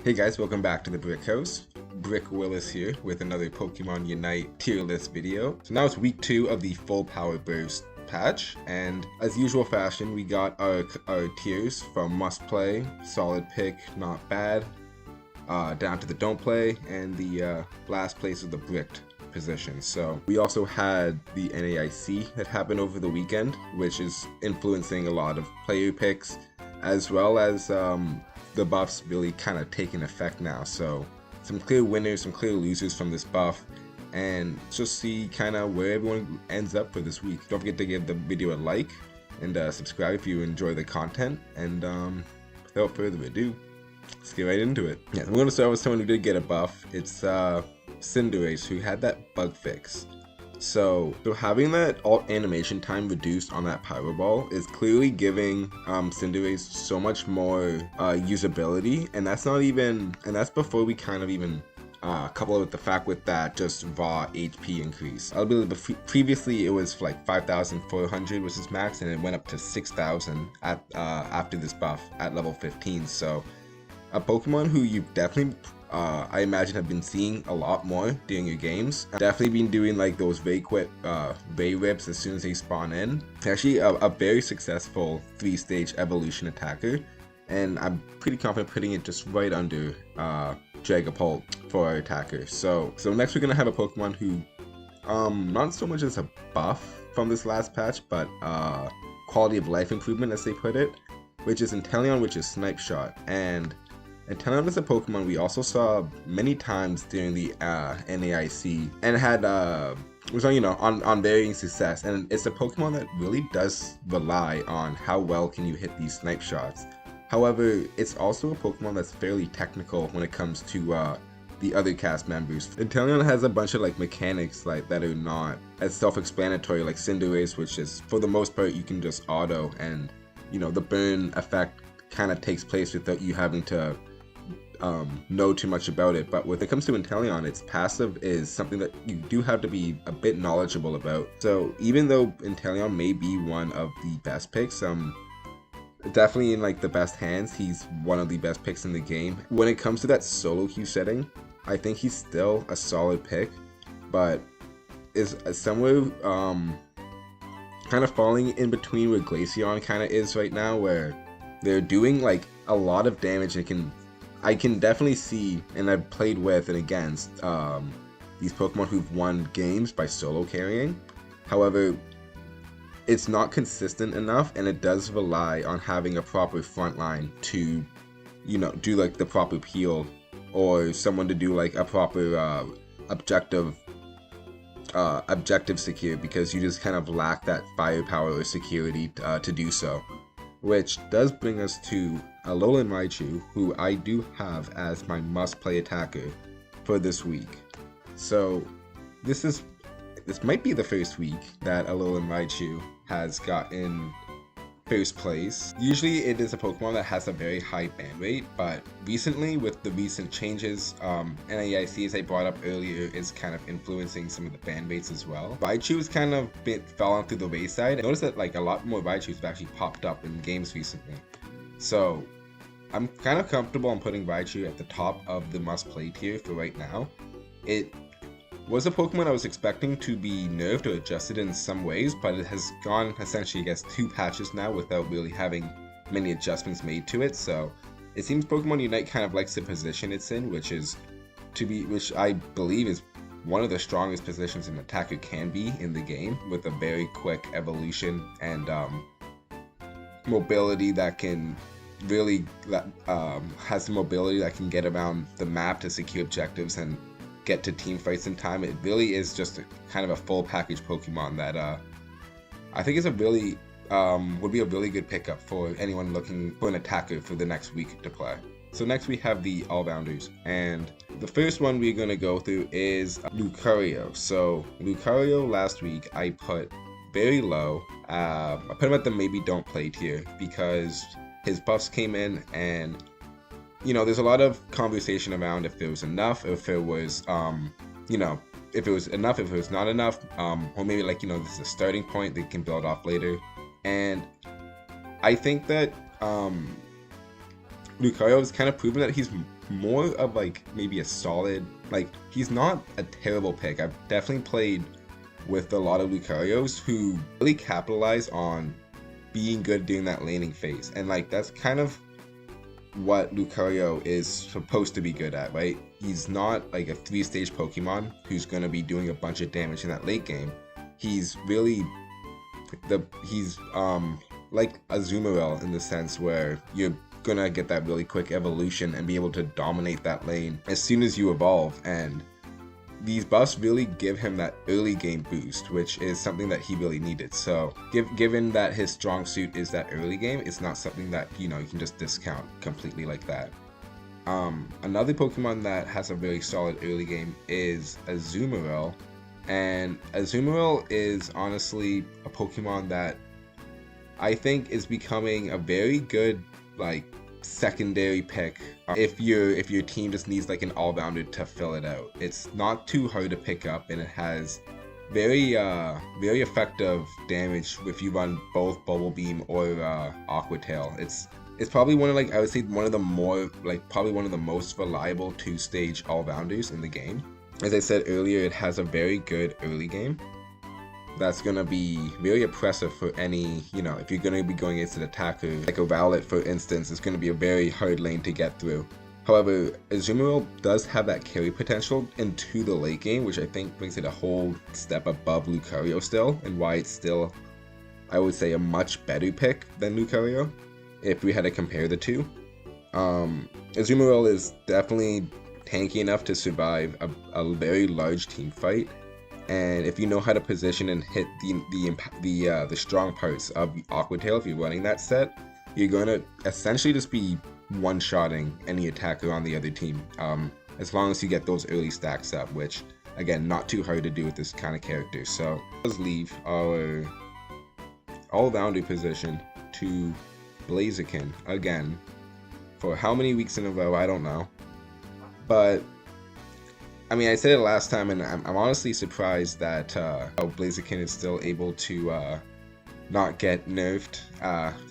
Hey guys, welcome back to the Brik House. Brik Willis here with another Pokemon Unite tier list video. So now it's week 2 of the full power burst patch, and as usual fashion, we got our tiers from must play, solid pick, not bad, down to the don't play, and the last place of the bricked position. So we also had the NAIC that happened over the weekend, which is influencing a lot of player picks, as well as the buffs really kind of taking effect now. So some clear winners, some clear losers from this buff, and just see kind of where everyone ends up for this week. Don't forget to give the video a like and subscribe if you enjoy the content. And without further ado, let's get right into it. Yeah, we're going to start with someone who did get a buff. It's Cinderace, who had that bug fix. So having that alt animation time reduced on that Power Ball is clearly giving Cinderace so much more usability, and that's before we kind of even couple it with the fact with that just raw HP increase. I believe previously it was like 5,400 was his max, and it went up to 6,000 at after this buff at level 15. So a Pokemon who you've definitely I imagine have been seeing a lot more during your games. I've definitely been doing like those very quick Ray rips as soon as they spawn in. It's actually a very successful 3-stage evolution attacker, and I'm pretty confident putting it just right under Dragapult for our attacker. So next we're gonna have a Pokemon who not so much as a buff from this last patch, but quality of life improvement as they put it, which is Inteleon, which is Snipe Shot. And Inteleon is a Pokemon we also saw many times during the NAIC, and had was on varying success. And it's a Pokemon that really does rely on how well can you hit these snipe shots. However, it's also a Pokemon that's fairly technical when it comes to the other cast members. Inteleon has a bunch of like mechanics like that are not as self-explanatory like Cinderace, which is for the most part you can just auto, and the burn effect kind of takes place without you having to know too much about it. But when it comes to Inteleon, its passive is something that you do have to be a bit knowledgeable about. So even though Inteleon may be one of the best picks, definitely in like the best hands, he's one of the best picks in the game. When it comes to that solo queue setting, I think he's still a solid pick, but is somewhere kind of falling in between where Glaceon kind of is right now, where they're doing like a lot of damage. I can definitely see, and I've played with and against these Pokemon who've won games by solo carrying. However, it's not consistent enough, and it does rely on having a proper front line to, do like the proper peel, or someone to do like a proper objective secure, because you just kind of lack that firepower or security to do so. Which does bring us to Alolan Raichu, who I do have as my must-play attacker for this week. So this might be the first week that Alolan Raichu has gotten first place. Usually it is a Pokemon that has a very high ban rate, but recently with the recent changes, NAIC, as I brought up earlier, is kind of influencing some of the ban rates as well. Raichu has kind of fallen through the wayside. I noticed that like a lot more Raichus have actually popped up in games recently. So I'm kind of comfortable on putting Raichu at the top of the must-play tier for right now. It was a Pokemon I was expecting to be nerfed or adjusted in some ways, but it has gone essentially against 2 patches now without really having many adjustments made to it. So it seems Pokemon Unite kind of likes the position it's in, which I believe is one of the strongest positions an attacker can be in the game, with a very quick evolution and mobility that can really has the mobility that can get around the map to secure objectives and get to team fights in time. It really is just kind of a full package Pokemon that I think is would be a really good pickup for anyone looking for an attacker for the next week to play. So next we have the all-rounders, and the first one we're going to go through is Lucario. So Lucario last week I put very low. I put him at the maybe don't play tier because his buffs came in, and there's a lot of conversation around if there was enough, if it was, if it was enough, if it was not enough, or maybe like, this is a starting point they can build off later. And I think that Lucario has kind of proven that he's more of like maybe a solid, like he's not a terrible pick. I've definitely played with a lot of Lucarios who really capitalize on being good during that laning phase, and like that's kind of what Lucario is supposed to be good at, right? He's not like a 3-stage Pokemon who's going to be doing a bunch of damage in that late game. He's really like Azumarill in the sense where you're gonna get that really quick evolution and be able to dominate that lane as soon as you evolve, and these buffs really give him that early game boost, which is something that he really needed. So given that his strong suit is that early game, it's not something that, you know, you can just discount completely like that. Another Pokemon that has a very solid early game is Azumarill, and Azumarill is honestly a Pokemon that I think is becoming a very good like secondary pick if your team just needs like an all-rounder to fill it out. It's not too hard to pick up, and it has very effective damage if you run both Bubble Beam or Aqua Tail. It's probably one of, like, I would say one of the more, like, probably one of the most reliable 2-stage all-rounders in the game. As I said earlier, it has a very good early game that's going to be very oppressive for any, you know, if you're going to be going against an attacker, like a Rowlet for instance, it's going to be a very hard lane to get through. However, Azumarill does have that carry potential into the late game, which I think brings it a whole step above Lucario still, and why it's still, I would say, a much better pick than Lucario, if we had to compare the two. Azumarill is definitely tanky enough to survive a very large team fight. And if you know how to position and hit the strong parts of Aqua Tail, if you're running that set, you're going to essentially just be one-shotting any attacker on the other team, as long as you get those early stacks up, which, again, not too hard to do with this kind of character. So let's leave our all-rounder position to Blaziken again. For how many weeks in a row, I don't know. But I mean, I said it last time, and I'm honestly surprised that Blaziken is still able to not get nerfed.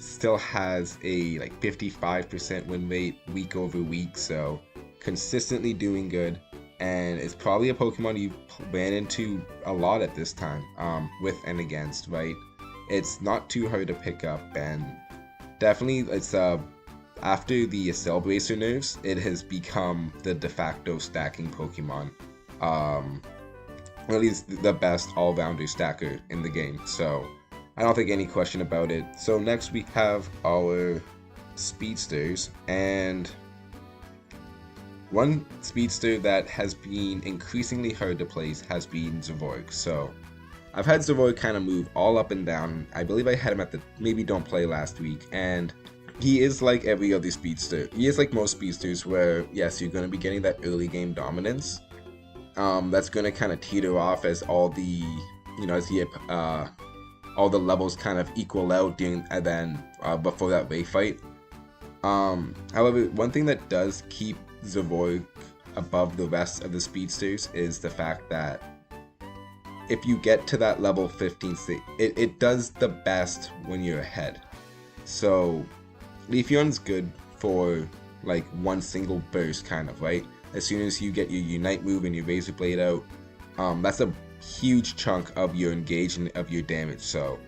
Still has a like 55% win rate week over week, so consistently doing good. And it's probably a Pokemon you ran into a lot at this time, with and against, right? It's not too hard to pick up, and definitely it's after the Cell Bracer nerfs, it has become the de facto stacking Pokemon. Or at least the best all-rounder stacker in the game, so I don't think any question about it. So next we have our speedsters, and one speedster that has been increasingly hard to place has been Zoroark. So I've had Zoroark kind of move all up and down. I believe I had him at the maybe don't play last week, and he is like every other speedster. He is like most speedsters where, yes, you're going to be getting that early game dominance. That's going to kind of teeter off as all the, you know, as all the levels kind of equal out during, and then before that wave fight. However, one thing that does keep Zoroark above the rest of the speedsters is the fact that if you get to that level 15 state, it does the best when you're ahead. So Leafeon's good for like one single burst kind of, right? As soon as you get your Unite move and your Razor Blade out, that's a huge chunk of your engage and of your damage. So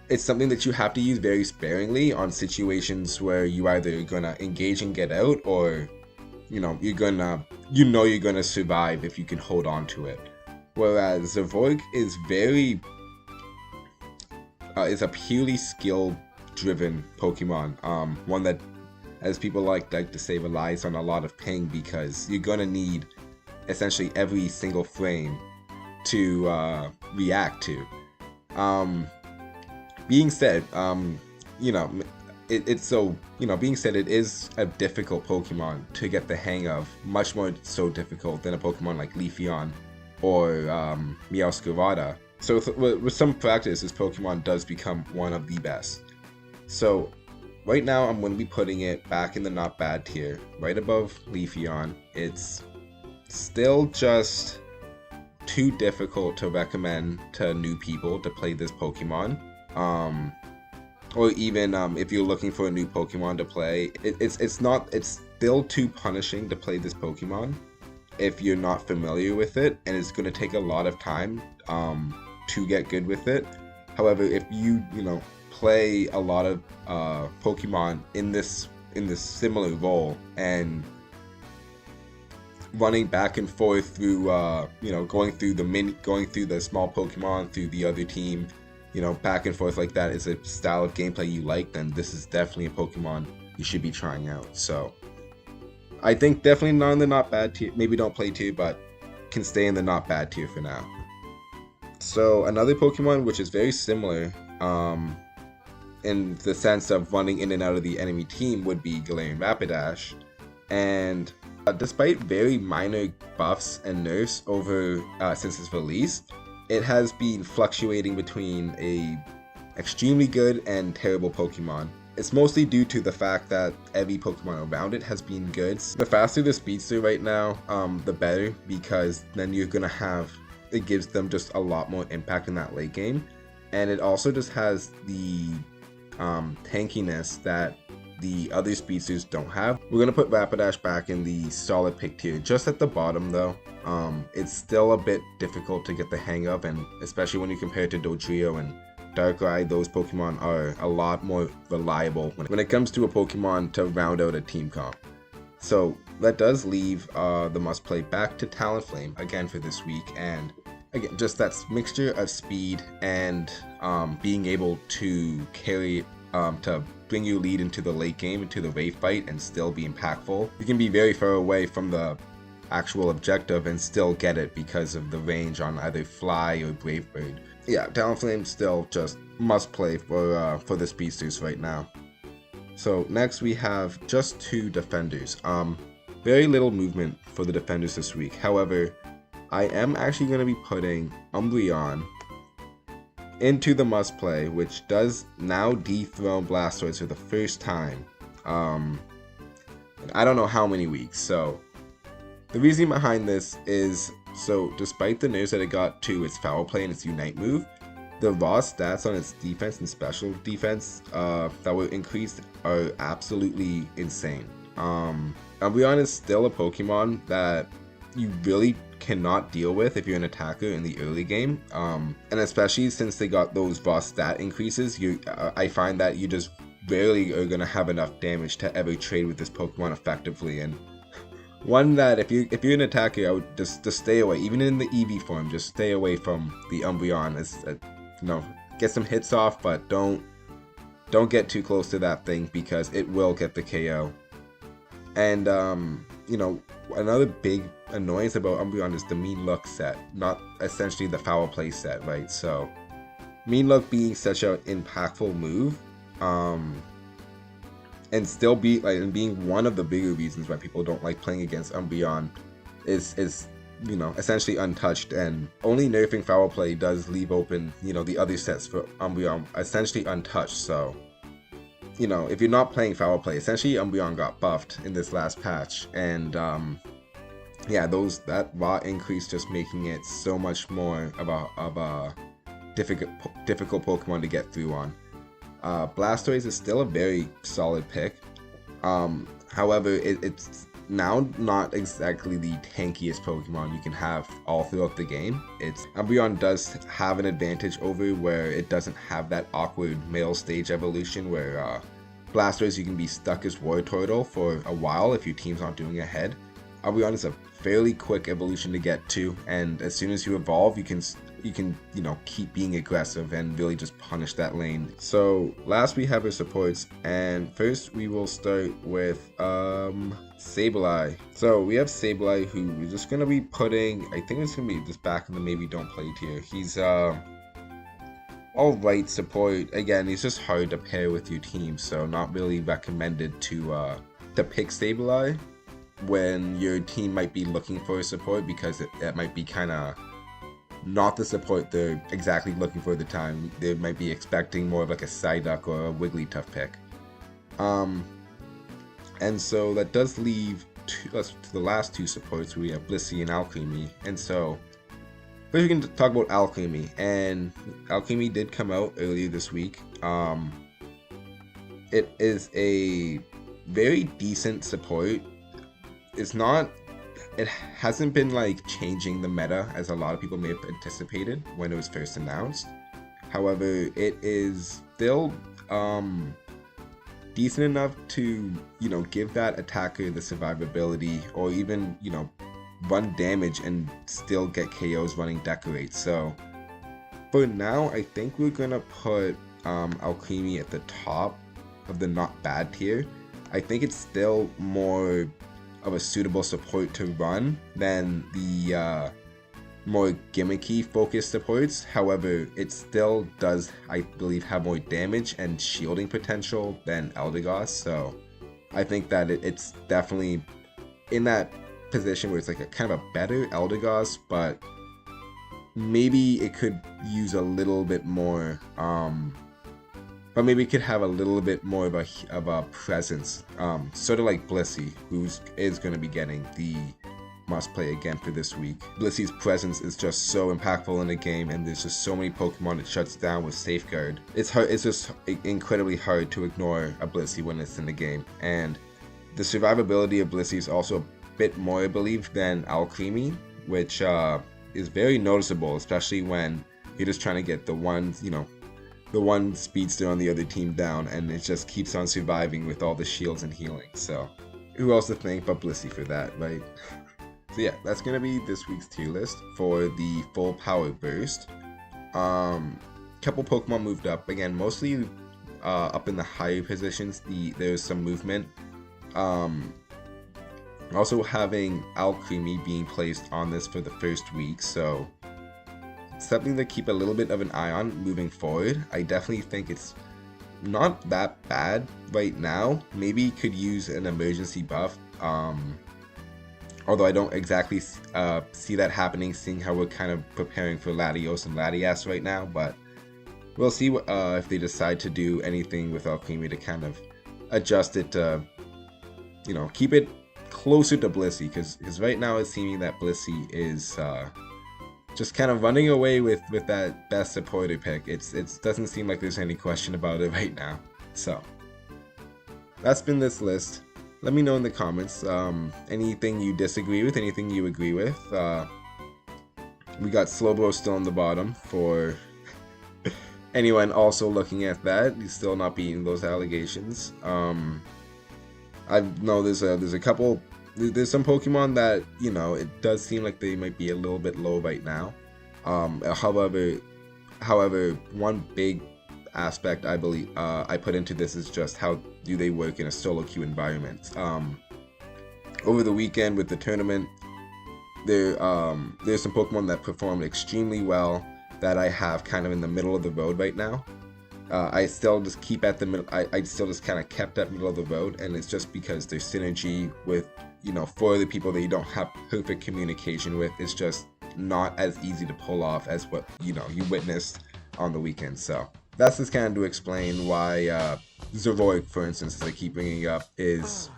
it's something that you have to use very sparingly on situations where you either gonna engage and get out, or you're gonna survive if you can hold on to it. Whereas Zoroark is is a purely skill driven Pokemon, one that, as people like to say, relies on a lot of ping, because you're gonna need essentially every single frame to react to. Being said, being said, it is a difficult Pokemon to get the hang of, much more so difficult than a Pokemon like Leafeon or Meowscarada. So with some practice, this Pokemon does become one of the best. So right now, I'm going to be putting it back in the not bad tier, right above Leafeon. It's still just too difficult to recommend to new people to play this Pokemon. Or even if you're looking for a new Pokemon to play, it's still too punishing to play this Pokemon if you're not familiar with it, and it's going to take a lot of time to get good with it. However, if you play a lot of Pokemon in this similar role and running back and forth through going through the small Pokemon through the other team, back and forth like that is a style of gameplay you like, then this is definitely a Pokemon you should be trying out. So I think definitely not in the not bad tier. Maybe don't play tier, but can stay in the not bad tier for now. So another Pokemon which is very similar in the sense of running in and out of the enemy team would be Galarian Rapidash. And despite very minor buffs and nerfs over since its release, it has been fluctuating between a extremely good and terrible Pokemon. It's mostly due to the fact that every Pokemon around it has been good. The faster the speedster right now, the better, because then you're gonna have, it gives them just a lot more impact in that late game. And it also just has the tankiness that the other speedsters don't have. We're gonna put Rapidash back in the solid pick tier, just at the bottom though. It's still a bit difficult to get the hang of, and especially when you compare it to Dodrio and Darkrai, those Pokemon are a lot more reliable when it comes to a Pokemon to round out a team comp. So that does leave the must play back to Talonflame again for this week, and again just that mixture of speed and being able to carry to bring you lead into the late game, into the wave fight, and still be impactful. You can be very far away from the actual objective and still get it because of the range on either Fly or Brave Bird. Yeah, Talonflame still just must play for the speedsters right now. So next we have just two defenders. Very little movement for the defenders this week. However, I am actually going to be putting Umbreon into the must play, which does now dethrone Blastoise for the first time. I don't know how many weeks. So the reason behind this is, so despite the nerfs that it got to its Foul Play and its Unite move, the raw stats on its defense and special defense that were increased are absolutely insane. Umbreon is still a Pokemon that you really cannot deal with if you're an attacker in the early game, and especially since they got those raw stat increases, I find that you just rarely are going to have enough damage to ever trade with this Pokemon effectively. And one that if you're an attacker, I would just stay away, even in the EV form, just stay away from the Umbreon. Get some hits off, but don't get too close to that thing because it will get the KO. And another big annoyance about Umbreon is the Mean Look set, not essentially the Foul Play set, right? So Mean Look being such an impactful move, and still being one of the bigger reasons why people don't like playing against Umbreon is essentially untouched, and only nerfing Foul Play does leave open the other sets for Umbreon essentially untouched. So if you're not playing Foul Play, essentially Umbreon got buffed in this last patch, and that raw increase just making it so much more of a difficult Pokemon to get through on. Blastoise is still a very solid pick. However, it's now not exactly the tankiest Pokemon you can have all throughout the game. Umbreon does have an advantage over where it doesn't have that awkward male stage evolution where Blastoise you can be stuck as Wartortle for a while if your team's not doing ahead. Umbreon is a fairly quick evolution to get to, and as soon as you evolve, you can keep being aggressive and really just punish that lane. So last we have our supports, and first we will start with Sableye. So we have Sableye, who we're just gonna be putting, I think it's gonna be just back in the maybe don't play tier. He's alright support. Again, he's just hard to pair with your team, so not really recommended to pick Sableye when your team might be looking for a support, because it might be kind of not the support they're exactly looking for at the time. They might be expecting more of like a Psyduck or a Wigglytuff pick. And so that does leave us to the last two supports. We have Blissey and Alcremie. And so first we can talk about Alcremie, and Alcremie did come out earlier this week. It is a very decent support. It hasn't been like changing the meta as a lot of people may have anticipated when it was first announced. However, it is still decent enough to, give that attacker the survivability, or even, run damage and still get KOs running Decorate. So for now, I think we're gonna put Alcremie at the top of the not bad tier. I think it's still more of a suitable support to run than the more gimmicky focused supports. However, it still does, I believe, have more damage and shielding potential than Eldegoss. So I think that it's definitely in that position where it's like a kind of a better Eldegoss, but maybe it could use a little bit more, but maybe it could have a little bit more of a presence, sort of like Blissey, who is going to be getting the must play again for this week. Blissey's presence is just so impactful in the game, and there's just so many Pokemon it shuts down with Safeguard. It's just incredibly hard to ignore a Blissey when it's in the game, and the survivability of Blissey is also a bit more, I believe, than Alcremie, which is very noticeable, especially when you're just trying to get the one speedster on the other team down, and it just keeps on surviving with all the shields and healing. So who else to thank but Blissey for that, right? So yeah, that's gonna be this week's tier list for the full power burst. Couple Pokemon moved up again, mostly up in the higher positions. There's some movement. Also having Alcremie being placed on this for the first week, so something to keep a little bit of an eye on moving forward. I definitely think it's not that bad right now. Maybe could use an emergency buff, although I don't exactly see that happening, seeing how we're kind of preparing for Latios and Latias right now, but we'll see if they decide to do anything with Alcremie to kind of adjust it to, keep it closer to Blissey, because right now it's seeming that Blissey is just kind of running away with that best supporter pick. It doesn't seem like there's any question about it right now. So that's been this list. Let me know in the comments anything you disagree with, anything you agree with. We got Slowbro still on the bottom for anyone also looking at that. He's still not beating those allegations. I know there's some Pokemon that, it does seem like they might be a little bit low right now. However, one big aspect I believe I put into this is just how do they work in a solo queue environment. Over the weekend with the tournament, there's some Pokemon that performed extremely well that I have kind of in the middle of the road right now. I still just keep at the middle. I still just kind of kept at middle of the road, and it's just because there's synergy with, for the people that you don't have perfect communication with. It's just not as easy to pull off as what you witnessed on the weekend. So that's just kind of to explain why Zoroark, for instance, as I keep bringing up, is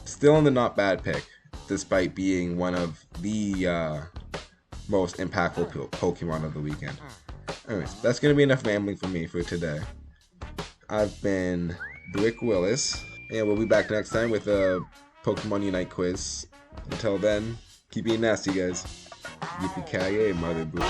still in the not bad pick, despite being one of the most impactful Pokemon of the weekend. Anyways, that's going to be enough rambling for me for today. I've been Brik Willis, and we'll be back next time with a Pokemon Unite quiz. Until then, keep being nasty, guys. Yippee-ki-yay, mother boo.